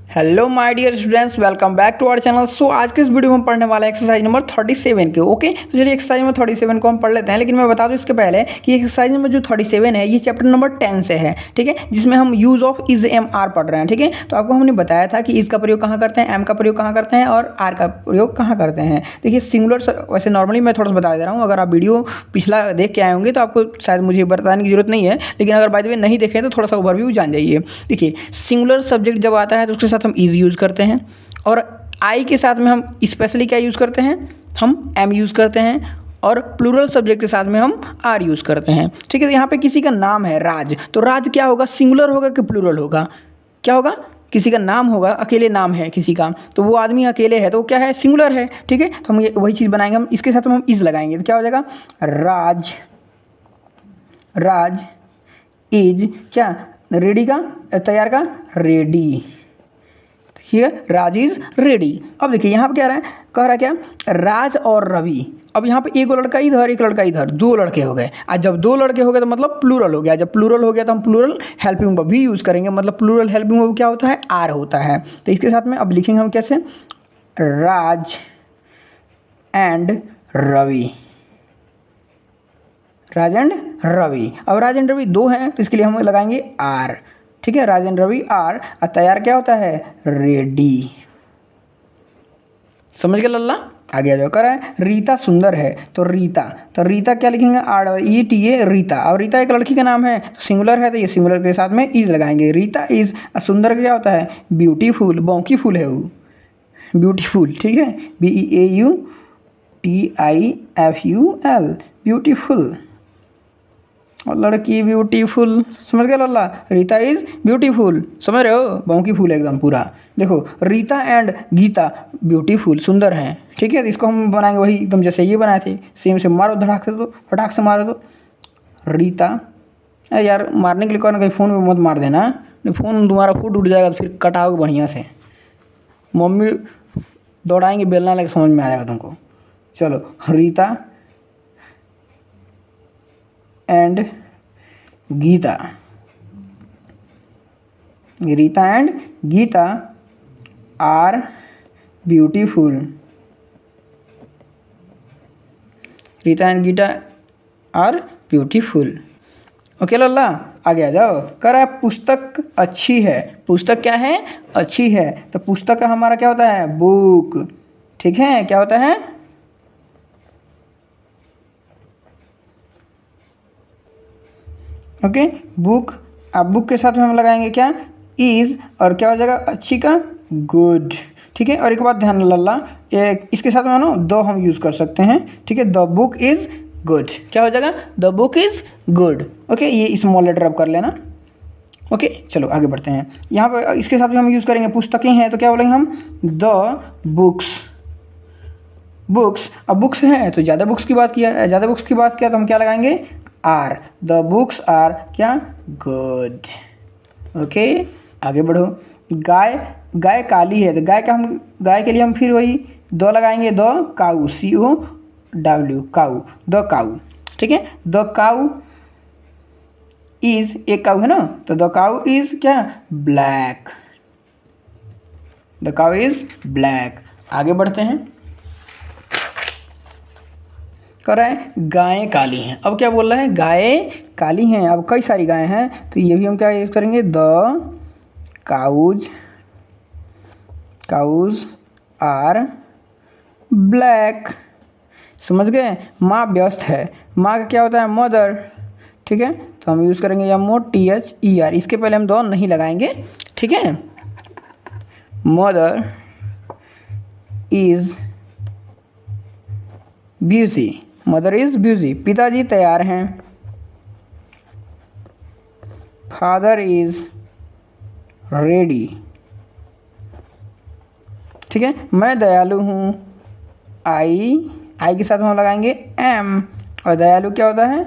Hello my dear students, welcome back to our channel. So आज के इस video में हम पढ़ने वाला है एक्सरसाइज नंबर 37 के। ओके, तो चलिए एक्सरसाइज नंबर 37 को हम पढ़ लेते हैं। लेकिन मैं बता दूं इसके पहले कि एक्सरसाइज नंबर जो 37 है ये चैप्टर नंबर 10 से है, ठीक है, जिसमें हम use of is M R पढ़ रहे हैं। ठीक है, तो आपको हमने बताया था कि इज का प्रयोग कहाँ करते हैं, एम का प्रयोग कहाँ करते हैं और आर का प्रयोग कहाँ करते हैं। देखिए सिंगुलर, वैसे नॉर्मली मैं थोड़ा सा बता दे रहा हूँ, अगर आप वीडियो पिछला देख के आए होंगे तो आपको शायद मुझे बताने की जरूरत नहीं है, लेकिन अगर बाय द वे नहीं देखें तो थोड़ा सा ओवरव्यू जान जाइए। देखिए सिंगुलर सब्जेक्ट जब आता है तो उसके साथ हम इज यूज़ करते हैं, और आई के साथ में हम स्पेशली क्या यूज़ करते हैं, हम एम यूज़ करते हैं, और प्लूरल सब्जेक्ट के साथ में हम आर यूज़ करते हैं। ठीक है, तो यहाँ पे किसी का नाम है राज, तो राज क्या होगा, सिंगुलर होगा कि प्लूरल होगा, क्या होगा, किसी का नाम होगा, अकेले नाम है किसी का, तो वो आदमी अकेले है तो वो क्या है, सिंगुलर है। ठीक है, तो हम ये वही चीज़ बनाएंगे, हम इसके साथ में हम इज लगाएंगे तो क्या हो जाएगा, राज, राज इज क्या, रेडी का, तैयार का, रेडी। ठीक है, राज इज रेडी। अब देखिए यहाँ पे क्या रहा है, कह रहा है क्या, राज और रवि। अब यहाँ पे एक लड़का इधर एक लड़का इधर, दो लड़के हो गए। आज जब दो लड़के हो गए तो मतलब प्लूरल हो गया। जब प्लूरल हो गया तो हम प्लूरल हेल्पिंग वर्ब भी यूज़ करेंगे। मतलब प्लूरल हेल्पिंग वर्ब क्या होता है, आर होता है। तो इसके साथ में अब लिखेंगे हम कैसे, राज एंड रवि, राज एंड रवि। अब राज एंड रवि दो हैं तो इसके लिए हम लगाएंगे आर। ठीक है, राज एंड रवि आर, और तैयार क्या होता है, रेडी। समझ गए लल्ला। आगे आ जाओ, कर रहा है रीता सुंदर है, तो रीता क्या लिखेंगे, R E T A, Rita. और रीता एक लड़की का नाम है तो सिंगुलर है, तो ये सिंगुलर के साथ में इज लगाएंगे, रीता इज। सुंदर का क्या होता है, ब्यूटीफुल, बौकी फूल है वो, ब्यूटीफुल। ठीक है, B E A U T I F U L, beautiful. और लड़की ब्यूटीफुल, समझ गए लल्ला, रीता इज ब्यूटीफुल, समझ रहे हो, बौकी फूल एकदम पूरा। देखो रीता एंड गीता ब्यूटीफुल, सुंदर हैं। ठीक है, तो इसको हम बनाएंगे वही एकदम जैसे ये बनाए थे, सेम से मारो, धड़ाक से, तो फटाक से मारो तो रीता। अरे यार मारने के लिए कहो ना, कहीं फ़ोन में मत मार देना, नहीं फ़ोन तुम्हारा फूट उठ जाएगा तो फिर कटाओगे बढ़िया से, मम्मी दौड़ाएंगे बेलना लेके, समझ में आ जाएगा तुमको। चलो, Rita and Gita, Rita and Gita are beautiful, Rita and Gita are beautiful. Okay लल्ला, आगे आ जाओ। कह रहा है पुस्तक अच्छी है, पुस्तक क्या है, अच्छी है, तो पुस्तक का हमारा क्या होता है, बुक। ठीक है, क्या होता है, ओके, बुक। अब बुक के साथ में हम लगाएंगे क्या, इज, और क्या हो जाएगा, अच्छी का गुड। ठीक है, और एक बात ध्यान लल्ला, इसके साथ में ना दो हम यूज़ कर सकते हैं। ठीक है, द बुक इज़ गुड, क्या हो जाएगा, the book is good. Okay, ये स्मॉल लेटर अब कर लेना। ओके, चलो आगे बढ़ते हैं। यहाँ पर इसके साथ में हम यूज़ करेंगे, पुस्तकें हैं तो क्या बोलेंगे हम, द बुक्स, बुक्स। अब बुक्स हैं तो ज़्यादा बुक्स की बात किया, ज़्यादा बुक्स की बात किया तो हम क्या लगाएंगे, आर, द बुक्स आर क्या, गुड। ओके, आगे बढ़ो। गाय, गाय काली है, तो गाय का हम, गाय के लिए हम फिर वही दो लगाएंगे, the cow, C O W, cow, the cow. ठीक है, द काऊ इज, एक काऊ है ना, तो द काऊ इज क्या, black, the cow is black. आगे बढ़ते हैं, कह रहा है गायें काली हैं। अब क्या बोल रहा है, गायें काली हैं, अब कई सारी गायें हैं तो ये भी हम क्या यूज़ करेंगे, the cows, cows are black. समझ गए, माँ व्यस्त है, माँ का क्या होता है, मदर। ठीक है, तो हम यूज़ करेंगे M O T H E R, इसके पहले हम दो नहीं लगाएंगे। ठीक है, mother is busy, mother is busy, पिताजी तैयार हैं, फादर इज़ रेडी। ठीक है, मैं दयालु हूँ, आई के साथ में हम लगाएंगे एम, और दयालु क्या होता है,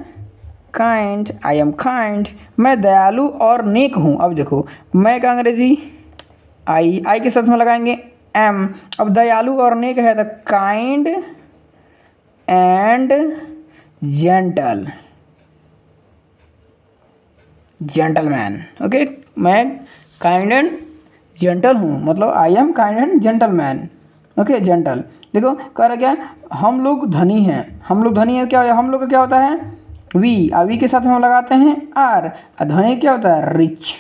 काइंड, आई एम काइंड। मैं दयालु और नेक हूँ। अब देखो, मैं का अंग्रेजी आई के साथ में लगाएंगे एम। अब दयालु और नेक है तो kind and gentle, gentleman. Okay, मैं काइंड एंड जेंटल हूँ, मतलब I am kind and gentle man. Okay, gentle. देखो कह रहा क्या, हम लोग धनी हैं। हम लोग धनी है, क्या हम लोग का क्या होता है, वी। वी के साथ में हम लगाते हैं आर। धनी क्या होता है, रिच।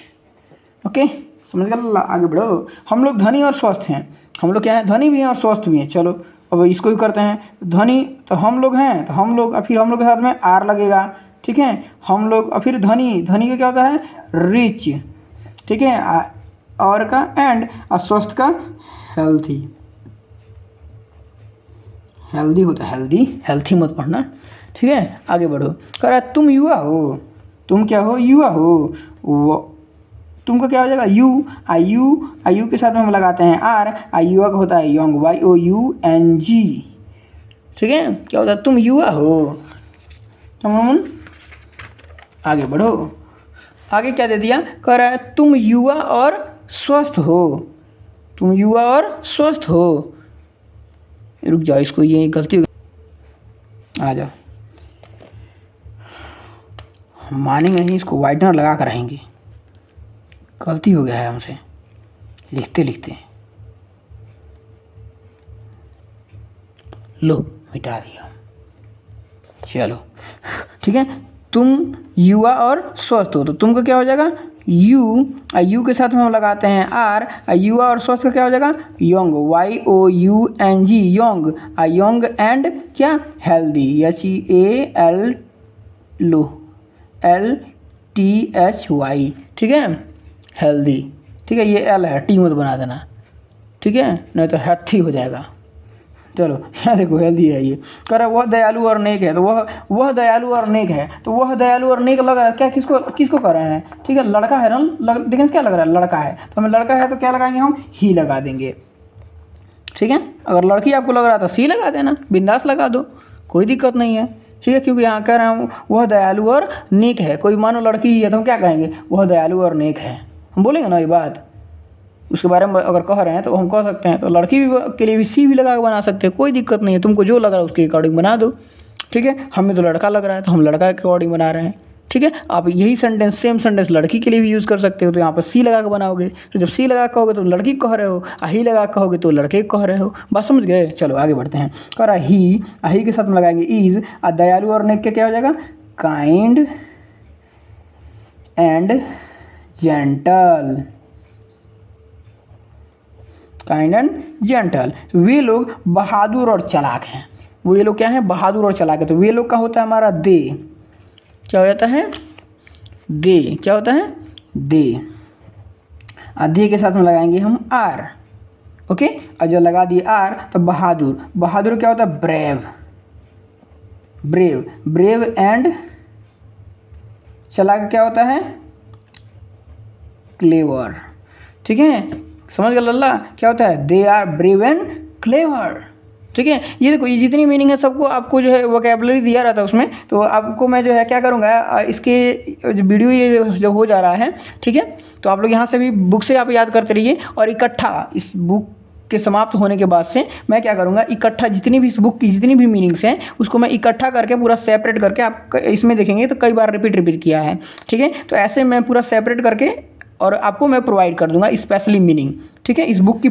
ओके, समझ गया, आगे बढ़ो। हम लोग धनी और स्वस्थ हैं। हम लोग क्या है, धनी भी हैं और स्वस्थ भी हैं। चलो अब इसको भी करते हैं। धनी तो हम लोग हैं, तो हम लोग, फिर हम लोग के साथ में आर लगेगा। ठीक है, हम लोग, और फिर धनी, धनी का क्या होता है, रिच। ठीक है, और का एंड, अस्वस्थ का हेल्थी। हेल्दी होता है, हेल्दी, हेल्थी मत पढ़ना। ठीक है, आगे बढ़ो। कह रहा है तुम युवा हो। तुम क्या हो, युवा हो। वो तुमको क्या हो जाएगा, यू। आई यू के साथ में हम लगाते हैं आर। आई युवा का होता है यंग, YOUNG। ठीक है, क्या होता है, तुम युवा हो। आगे बढ़ो। आगे क्या दे दिया, कह रहा है तुम युवा और स्वस्थ हो। तुम युवा और स्वस्थ हो। रुक जाओ, इसको ये गलती हो गई, आ जाओ। मानेंगे नहीं, इसको वाइटनर लगा कर रहेंगे। गलती हो गया है हमसे लिखते लिखते। लो, मिटा दिया। चलो ठीक है, तुम युवा और स्वस्थ हो, तो तुमको क्या हो जाएगा, यू। यू के साथ में हम लगाते हैं आर। युवा और स्वस्थ का क्या हो जाएगा, young, YOUNG, young. Young and क्या, हेल्दी, HEAL, लो, LTHY। ठीक है, हेल्दी। ठीक है, ये एल है, टी मत बना देना। ठीक है, नहीं तो हेल्थी हो जाएगा। चलो यहाँ देखो, हेल्दी है ये। कह रहा वह दयालु और नेक है, तो वह दयालु और नेक है, तो वह दयालु और नेक लग रहा है क्या, किसको कर रहे हैं। ठीक है, लड़का है ना, देखने से क्या लग रहा है, लड़का है, तो हमें लड़का है तो क्या लगाएंगे, हम ही लगा देंगे। ठीक है, अगर लड़की आपको लग रहा था सी लगा देना, बिंदास लगा दो, कोई दिक्कत नहीं है। ठीक है, क्योंकि यहाँ कह रहा हूँ वह दयालु और नेक है। कोई मानो लड़की ही है तो हम क्या कहेंगे, वह दयालु और नेक है, हम बोलेंगे ना ये बात। उसके बारे में अगर कह रहे हैं तो हम कह सकते हैं, तो लड़की भी के लिए भी सी भी लगा के बना सकते हैं, कोई दिक्कत नहीं है। तुमको जो लग रहा है उसके अकॉर्डिंग बना दो। ठीक है, हमें तो लड़का लग रहा है तो हम लड़का के अकॉर्डिंग बना रहे हैं। ठीक है, आप यही सेंटेंस, सेम सेंटेंस लड़की के लिए भी यूज़ कर सकते हो, तो यहाँ पर सी लगा के बनाओगे। तो जब सी लगा कहोगे तो लड़की कह रहे हो, ही लगा कहोगे तो लड़के कह रहे हो। बात समझ गए। चलो आगे बढ़ते हैं। कह रहा ही के साथ में लगाएंगे इज। दयालु और नेक के क्या हो जाएगा, kind and gentle. Kind and gentle. वे लोग बहादुर और चालाक हैं। वो ये लोग क्या है, बहादुर और चालाक है। तो वे लोग का होता है हमारा दे। क्या हो जाता है, दे। क्या होता है, दे। दे के साथ में लगाएंगे हम आर। ओके, और जब लगा दिए आर तो बहादुर। बहादुर क्या होता है, ब्रेव। ब्रेव एंड चालाक क्या होता है, क्लेवर। ठीक है, समझ गया लल्ला, क्या होता है, they are brave and clever. ठीक है, ये देखो, ये जितनी मीनिंग है सबको आपको जो है वोकैबुलरी दिया रहता है उसमें, तो आपको मैं जो है क्या करूँगा, इसके जो वीडियो ये जब हो जा रहा है, ठीक है, तो आप लोग यहाँ से भी बुक से आप याद करते रहिए, और इकट्ठा इस बुक के समाप्त होने के बाद से मैं क्या करूँगा, इकट्ठा जितनी भी इस बुक की जितनी भी मीनिंग्स हैं उसको मैं इकट्ठा करके पूरा सेपरेट करके, आप इसमें देखेंगे तो कई बार रिपीट किया है। ठीक है, तो ऐसे मैं पूरा सेपरेट करके और आपको मैं प्रोवाइड कर दूंगा स्पेशली मीनिंग। ठीक है, इस बुक की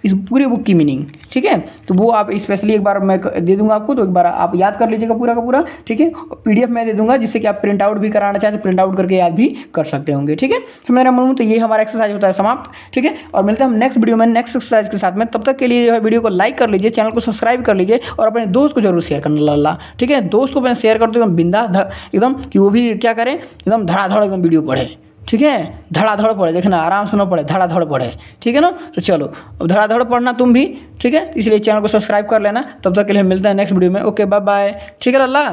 इस पूरी बुक की मीनिंग। ठीक है, तो वो आप स्पेशली एक बार मैं दे दूंगा आपको, तो एक बार आप याद कर लीजिएगा पूरा का पूरा। ठीक है, PDF मैं दे दूंगा, जिससे कि आप प्रिंट आउट भी कराना चाहते प्रिंट आउट करके याद भी कर सकते होंगे। ठीक है, तो मेरा मन तो ये हमारा एक्सरसाइज होता है समाप्त। ठीक है, और मिलते हैं हम नेक्स्ट वीडियो में नेक्स्ट एक्सरसाइज के साथ में। तब तक के लिए जो है वीडियो को लाइक कर लीजिए, चैनल को सब्सक्राइब कर लीजिए, और अपने दोस्त को जरूर शेयर करना लल्ला। ठीक है, दोस्त को मैं शेयर कर दूँ बिंदास एकदम, कि वो भी क्या करें, एकदम धड़ाधड़ एकदम वीडियो पढ़े। ठीक है, धड़ाधड़ पढ़े, देखना आराम से ना पढ़े, धड़ाधड़ पढ़े। ठीक है ना, तो चलो अब धड़ाधड़ पढ़ना तुम भी। ठीक है, इसलिए चैनल को सब्सक्राइब कर लेना। तब तक के लिए मिलते हैं नेक्स्ट वीडियो में। Okay, bye bye. ठीक है लल्ला।